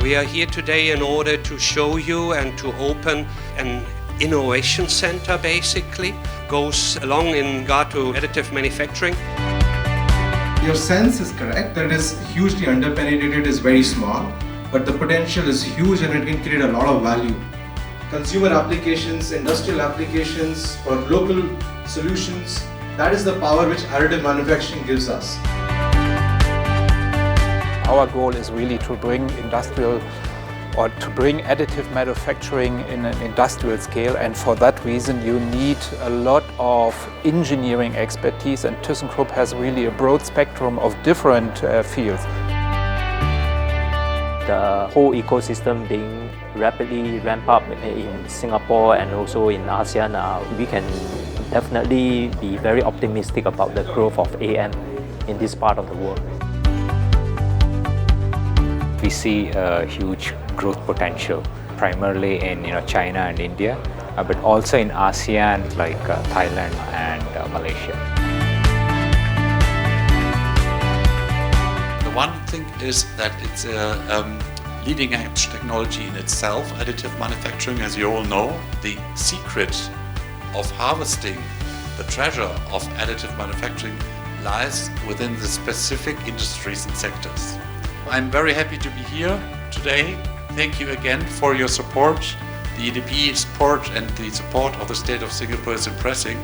We are here today in order to show you and to open an innovation center, basically. Goes along in regard to additive manufacturing. Your sense is correct that it is hugely underpenetrated, is very small, but the potential is huge and it can create a lot of value. Consumer applications, industrial applications, or local solutions, that is the power which additive manufacturing gives us. Our goal is really to bring additive manufacturing in an industrial scale, and for that reason you need a lot of engineering expertise, and thyssenkrupp has really a broad spectrum of different fields. The whole ecosystem being rapidly ramped up in Singapore and also in ASEAN, we can definitely be very optimistic about the growth of AM in this part of the world. We see a huge growth potential, primarily in China and India, but also in ASEAN like Thailand and Malaysia. The one thing is that it's a leading-edge technology in itself, additive manufacturing, as you all know. The secret of harvesting the treasure of additive manufacturing lies within the specific industries and sectors. I'm very happy to be here today. Thank you again for your support. The EDP support and the support of the State of Singapore is impressive.